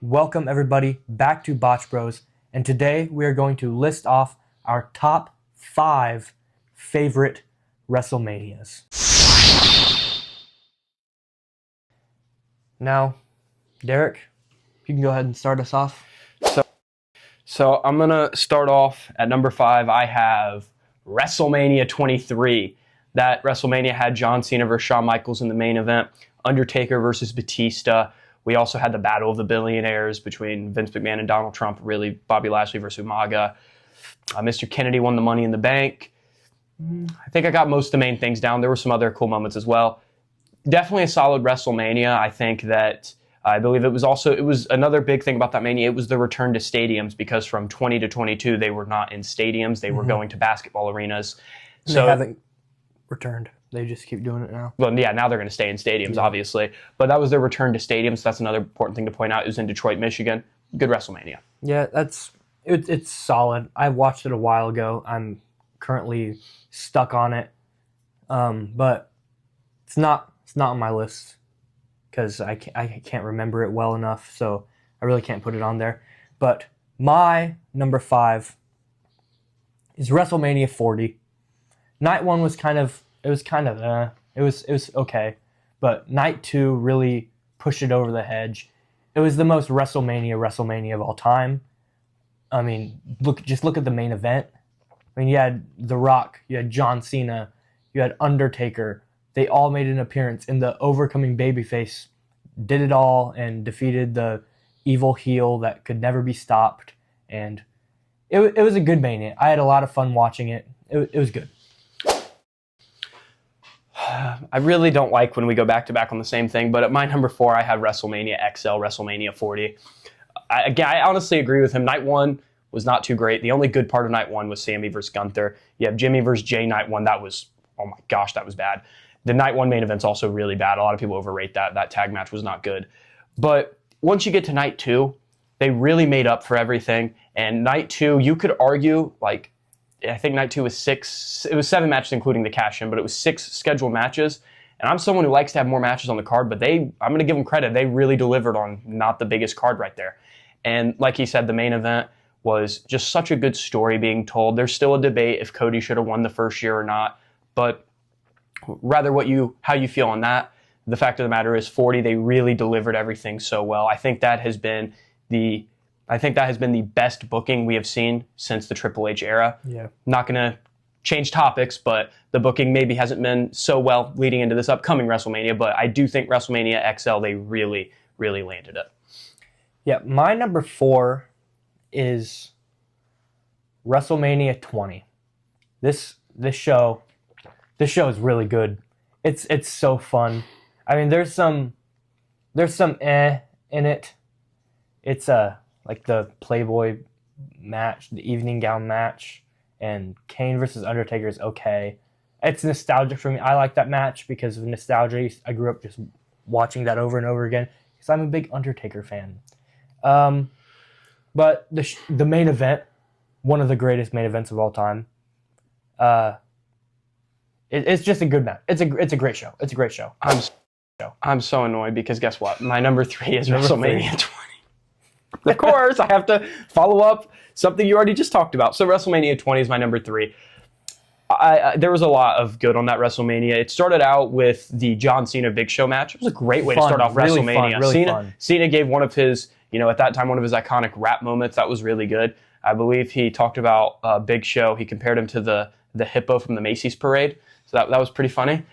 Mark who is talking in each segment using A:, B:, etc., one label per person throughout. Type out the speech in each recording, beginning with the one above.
A: Welcome everybody back to Botch Bros, and today we are going to list off our top 5 favorite WrestleManias. Now, Derek, you can go ahead and start us off.
B: So I'm going to start off at number 5. I have WrestleMania 23. That WrestleMania had John Cena versus Shawn Michaels in the main event, Undertaker versus Batista. We also had the Battle of the Billionaires between Vince McMahon and Donald Trump, really Bobby Lashley versus Umaga. Mr. Kennedy won the Money in the Bank. I think I got most of the main things down. There were some other cool moments as well. Definitely a solid WrestleMania. I think that I believe it was another big thing about that Mania. It was the return to stadiums, because from 20 to 22 they were not in stadiums. They were going to basketball arenas.
A: So they haven't returned. They just keep doing it now.
B: Well, yeah, now they're going to stay in stadiums, obviously. But that was their return to stadiums. That's another important thing to point out. It was in Detroit, Michigan. Good WrestleMania.
A: Yeah, it's solid. I watched it a while ago. I'm currently stuck on it, but it's not on my list because I can't remember it well enough. So I really can't put it on there. But my number 5 is WrestleMania 40. Night 1 was it was okay, but Night 2 really pushed it over the edge. It was the most WrestleMania of all time. I mean, look at the main event. I mean, you had The Rock, you had John Cena, you had Undertaker. They all made an appearance, and the overcoming babyface did it all and defeated the evil heel that could never be stopped. And it was a good Mania. I had a lot of fun watching it. It was good.
B: I really don't like when we go back-to-back on the same thing, but at my number 4, I have WrestleMania XL, WrestleMania 40. I honestly agree with him. Night 1 was not too great. The only good part of Night 1 was Sammy versus Gunther. You have Jimmy versus Jay Night 1. That was, oh my gosh, that was bad. The Night 1 main event's also really bad. A lot of people overrate that. That tag match was not good. But once you get to Night 2, they really made up for everything. And Night 2, you could argue, I think Night 2 was 7 matches including the cash-in, but it was 6 scheduled matches. And I'm someone who likes to have more matches on the card, but I'm going to give them credit. They really delivered on not the biggest card right there. And like he said, the main event was just such a good story being told. There's still a debate if Cody should have won the first year or not, but rather how you feel on that. The fact of the matter is 40, they really delivered everything so well. I think that has been the best booking we have seen since the Triple H era.
A: Yeah.
B: Not going to change topics, but the booking maybe hasn't been so well leading into this upcoming WrestleMania, but I do think WrestleMania XL, they really, really landed it.
A: Yeah, my number 4 is WrestleMania 20. This show is really good. It's so fun. I mean, there's some in it. It's like the Playboy match, the evening gown match, and Kane versus Undertaker is okay. It's nostalgic for me. I like that match because of nostalgia. I grew up just watching that over and over again because I'm a big Undertaker fan. But the main event, one of the greatest main events of all time, it's just a good match. It's a great show. It's a great show.
B: I'm so annoyed because guess what? My number 3 is WrestleMania 20. Of course, I have to follow up something you already just talked about. So WrestleMania 20 is my number 3. There was a lot of good on that WrestleMania. It started out with the John Cena Big Show match. It was a great way to start off
A: really
B: WrestleMania.
A: Fun.
B: Cena gave one of his, at that time, one of his iconic rap moments. That was really good. I believe he talked about Big Show. He compared him to the hippo from the Macy's parade. So that was pretty funny.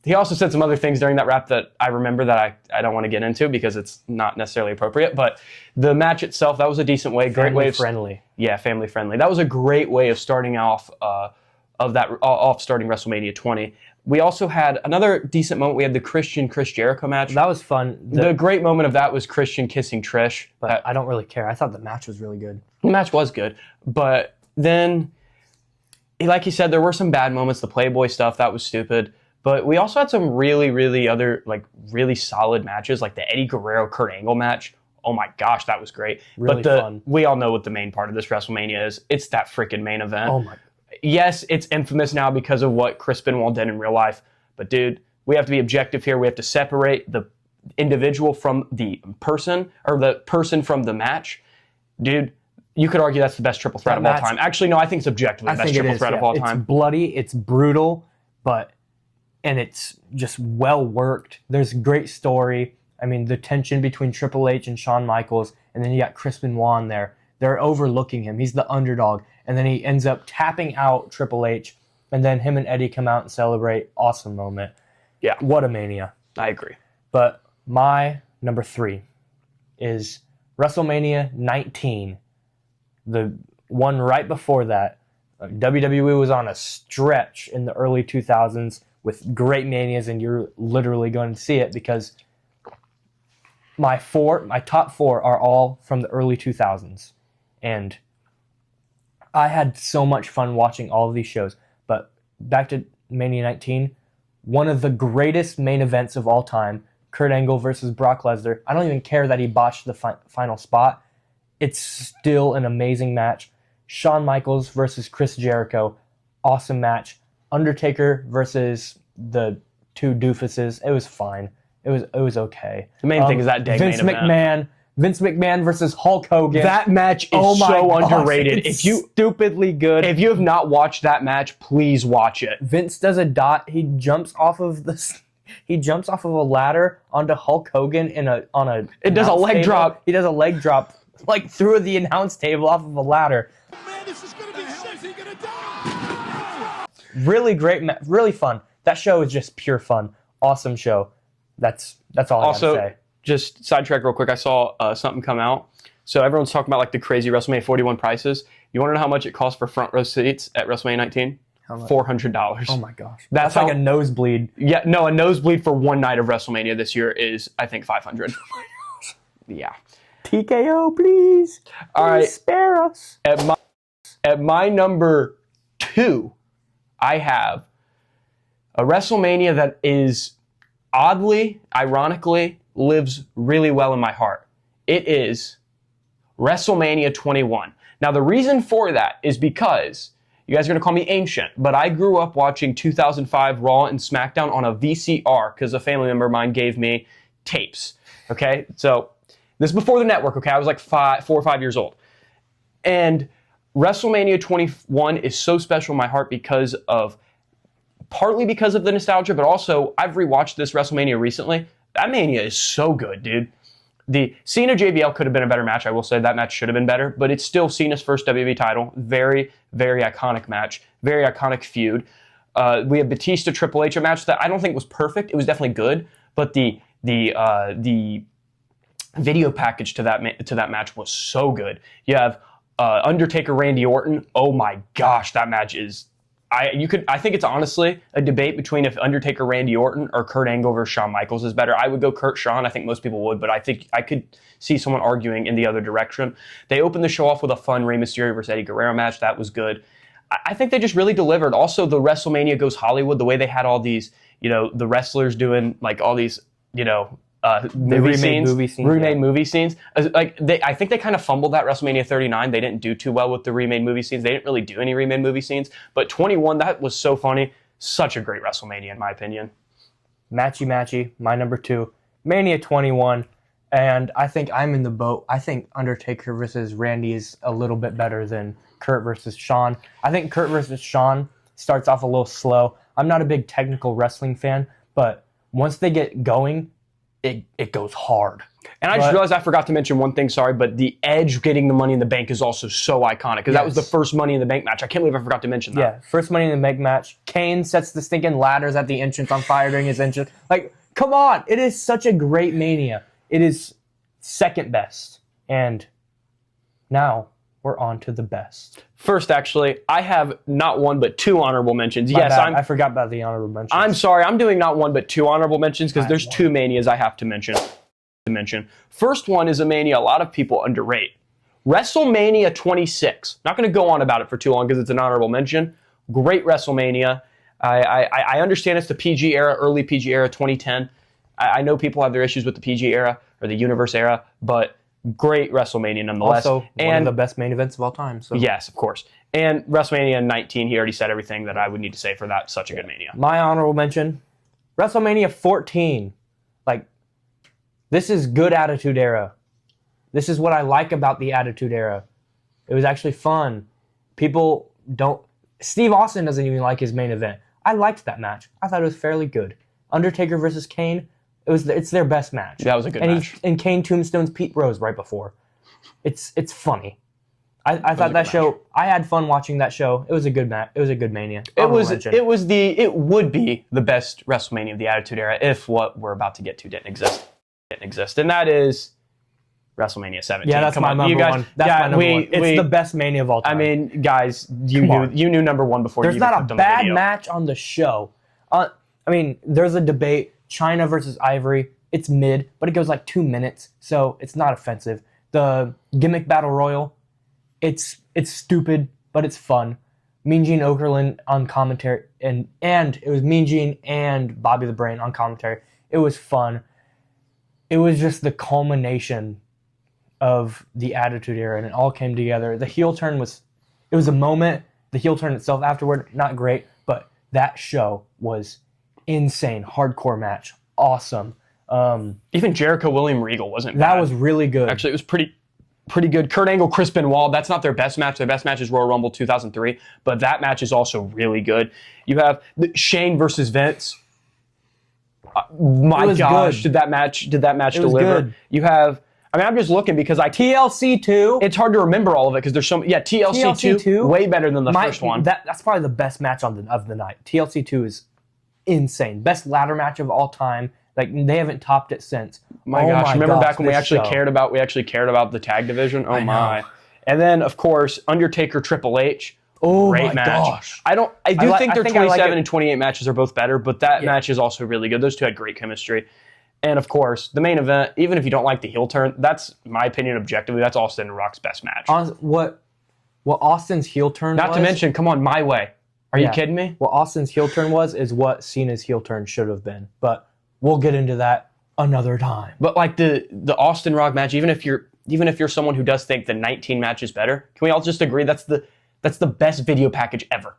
B: He also said some other things during that rap that I remember that I don't want to get into because it's not necessarily appropriate. But the match itself, that was a decent way. Great way of
A: friendly.
B: Yeah, family friendly. That was a great way of starting off starting WrestleMania 20. We also had another decent moment. We had the Chris Jericho match.
A: That was fun.
B: The great moment of that was Christian kissing Trish.
A: But I don't really care. I thought the match was really good.
B: The match was good, but then, like you said, there were some bad moments. The Playboy stuff, that was stupid. But we also had some really, really really solid matches, like the Eddie Guerrero-Kurt Angle match. Oh my gosh, that was great.
A: Really fun.
B: We all know what the main part of this WrestleMania is. It's that freaking main event.
A: Oh my.
B: Yes, it's infamous now because of what Chris Benoit did in real life. But dude, we have to be objective here. We have to separate the individual from the person, or the person from the match, dude, you could argue that's the best triple threat of all time. Actually, no, I think it's objectively the best triple threat of all time.
A: It's bloody, it's brutal, and it's just well worked. There's a great story. I mean, the tension between Triple H and Shawn Michaels, and then you got Chris Benoit in there. They're overlooking him. He's the underdog. And then he ends up tapping out Triple H, and then him and Eddie come out and celebrate. Awesome moment.
B: Yeah.
A: What a Mania.
B: I agree.
A: But my number 3 is WrestleMania 19. The one right before that. WWE was on a stretch in the early 2000s with great manias, and you're literally going to see it because my top 4 are all from the early 2000s. And I had so much fun watching all of these shows. But back to Mania 19, one of the greatest main events of all time, Kurt Angle versus Brock Lesnar. I don't even care that he botched the final spot. It's still an amazing match. Shawn Michaels versus Chris Jericho, awesome match. Undertaker versus the two doofuses, it was fine. It was okay.
B: The main thing is that dang
A: Vince
B: main event.
A: Vince McMahon versus Hulk Hogan.
B: That match is so underrated.
A: It's stupidly good.
B: If you have not watched that match, please watch it.
A: Vince does a dot. He jumps off of a ladder onto Hulk Hogan
B: It does a leg drop.
A: He does a leg drop like through the announce table off of a ladder.
C: Man, this is gonna be sick. Is he gonna die?
A: Really great, really fun. That show is just pure fun. Awesome show. That's all I gotta say.
B: Just sidetrack real quick. I saw something come out. So everyone's talking about like the crazy WrestleMania 41 prices. You want to know how much it costs for front row seats at WrestleMania 19?
A: How much?
B: $400.
A: Oh my gosh. That's like a nosebleed.
B: Yeah, no, a nosebleed for one night of WrestleMania this year is, I think, $500. Oh my gosh. Yeah.
A: TKO, please.
B: All right.
A: Spare us.
B: At my number 2, I have a WrestleMania that is oddly, ironically, lives really well in my heart. It is WrestleMania 21. Now, the reason for that is because you guys are going to call me ancient, but I grew up watching 2005 Raw and SmackDown on a VCR because a family member of mine gave me tapes. Okay, so this is before the network. Okay, I was like 4 or 5 years old, and WrestleMania 21 is so special in my heart partly because of the nostalgia, but also I've rewatched this WrestleMania recently. That Mania is so good, dude. The Cena JBL could have been a better match. I will say that match should have been better, but it's still Cena's first WWE title. Very, very iconic match. Very iconic feud. We have Batista Triple H, a match that I don't think was perfect. It was definitely good, but the video package to that match was so good. You have Undertaker Randy Orton. Oh my gosh, that match is. I think it's honestly a debate between if Undertaker Randy Orton or Kurt Angle versus Shawn Michaels is better. I would go Kurt Shawn. I think most people would, but I think I could see someone arguing in the other direction. They opened the show off with a fun Rey Mysterio versus Eddie Guerrero match. That was good. I think they just really delivered. Also, the WrestleMania Goes Hollywood, the way they had all these, the wrestlers doing like all these, movie scenes. I think they kind of fumbled that WrestleMania 39. They didn't do too well with the remade movie scenes. They didn't really do any remade movie scenes. But 21, that was so funny. Such a great WrestleMania, in my opinion.
A: Matchy, my number 2. Mania 21. And I think I'm in the boat. I think Undertaker versus Randy is a little bit better than Kurt versus Shawn. I think Kurt versus Shawn starts off a little slow. I'm not a big technical wrestling fan, but once they get going, it goes hard.
B: And I just realized I forgot to mention one thing, sorry, but the Edge getting the Money in the Bank is also so iconic because that was the first Money in the Bank match. I can't believe I forgot to mention that.
A: Yeah, first Money in the Bank match. Kane sets the stinking ladders at the entrance on fire during his entrance. Like, come on. It is such a great Mania. It is second best. And now we're on to the best.
B: First, actually, I have not one but 2 honorable mentions.
A: I forgot about the honorable mentions.
B: I'm sorry. I'm doing not one but 2 honorable mentions because there's 2 Manias I have to mention. First one is a Mania a lot of people underrate. WrestleMania 26. Not going to go on about it for too long because it's an honorable mention. Great WrestleMania. I understand it's the PG era, early PG era, 2010. I know people have their issues with the PG era or the Universe era, but great WrestleMania nonetheless.
A: Also, one of the best main events of all time. So.
B: Yes, of course. And WrestleMania 19, he already said everything that I would need to say for that. Such a good Mania.
A: My honorable mention, WrestleMania 14. Like, This is good Attitude Era. This is what I like about the Attitude Era. It was actually fun. People don't... Steve Austin doesn't even like his main event. I liked that match. I thought it was fairly good. Undertaker versus Kane, it's their best match.
B: That was a good match.
A: And Kane tombstones Pete Rose right before. It's funny. I thought that show... I had fun watching that show. It was a good match. It was a good Mania.
B: It would be the best WrestleMania of the Attitude Era if what we're about to get to didn't exist. And that is WrestleMania 17.
A: Yeah, that's my number one. That's my number one. It's the best Mania of all time.
B: I mean, guys, you knew number one before
A: There's
B: you even
A: not
B: clicked
A: a
B: on the
A: bad
B: video.
A: match on the show. There's a debate. China versus Ivory. It's mid, but it goes like 2 minutes, so it's not offensive. The gimmick battle royal, it's stupid, but it's fun. Mean Gene Okerlund on commentary, and it was Mean Gene and Bobby the Brain on commentary. It was fun. It was just the culmination of the Attitude Era, and it all came together. The heel turn was a moment. The heel turn itself afterward, not great, but that show was insane. Hardcore match, awesome.
B: Even Jericho William Regal wasn't bad.
A: That was really good.
B: Actually, it was pretty good. Kurt Angle, Chris Benoit, that's not their best match. Their best match is Royal Rumble 2003, but that match is also really good. You have Shane versus Vince. My gosh,
A: good.
B: did that match deliver?
A: Good.
B: You have, I'm just looking because
A: TLC 2.
B: it's hard to remember all of it because there's so many. Yeah, TLC 2, way better than the first one.
A: That's probably the best match of the night. TLC 2 is insane. Best ladder match of all time. Like, they haven't topped it since.
B: My gosh, remember back when we actually cared about the tag division? Oh my. And then of course, Undertaker Triple H.
A: Oh
B: great
A: my
B: match.
A: Gosh.
B: I do think their 27
A: it.
B: and 28 matches are both better, but that match is also really good. Those two had great chemistry. And of course, the main event, even if you don't like the heel turn, that's my opinion objectively, that's Austin and Rock's best match.
A: What Austin's heel turn was...
B: Not to mention, come on, My Way. Are you kidding me?
A: What Austin's heel turn is what Cena's heel turn should have been. But we'll get into that another time.
B: But like the Austin Rock match, even if you're someone who does think the 19 match is better, can we all just agree that's the best video package ever?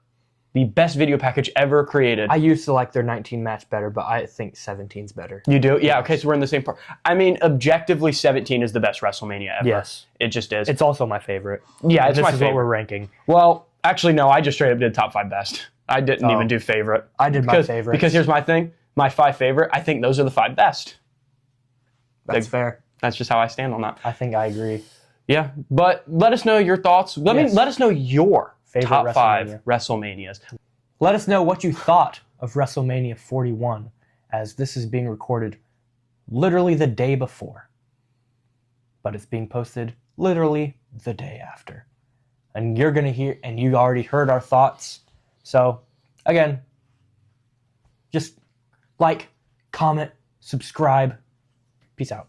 B: The best video package ever created.
A: I used to like their 19 match better, but I think 17's better.
B: You do? Yeah, okay, so we're in the same part. I mean, objectively, 17 is the best WrestleMania ever.
A: Yes.
B: It just is.
A: It's also my favorite.
B: Yeah, it's my favorite.
A: This is what we're ranking.
B: Well, actually, no, I just straight up did top 5 best. I didn't even do favorite.
A: I did my favorite.
B: Because here's my thing. My 5 favorite, I think those are the 5 best.
A: That's fair.
B: That's just how I stand on that.
A: I think I agree.
B: Yeah, but let us know your thoughts. Let us know your
A: favorite
B: top 5 WrestleManias.
A: Let us know what you thought of WrestleMania 41, as this is being recorded literally the day before. But it's being posted literally the day after. And you're going to hear, and you already heard our thoughts. So, again, just like, comment, subscribe. Peace out.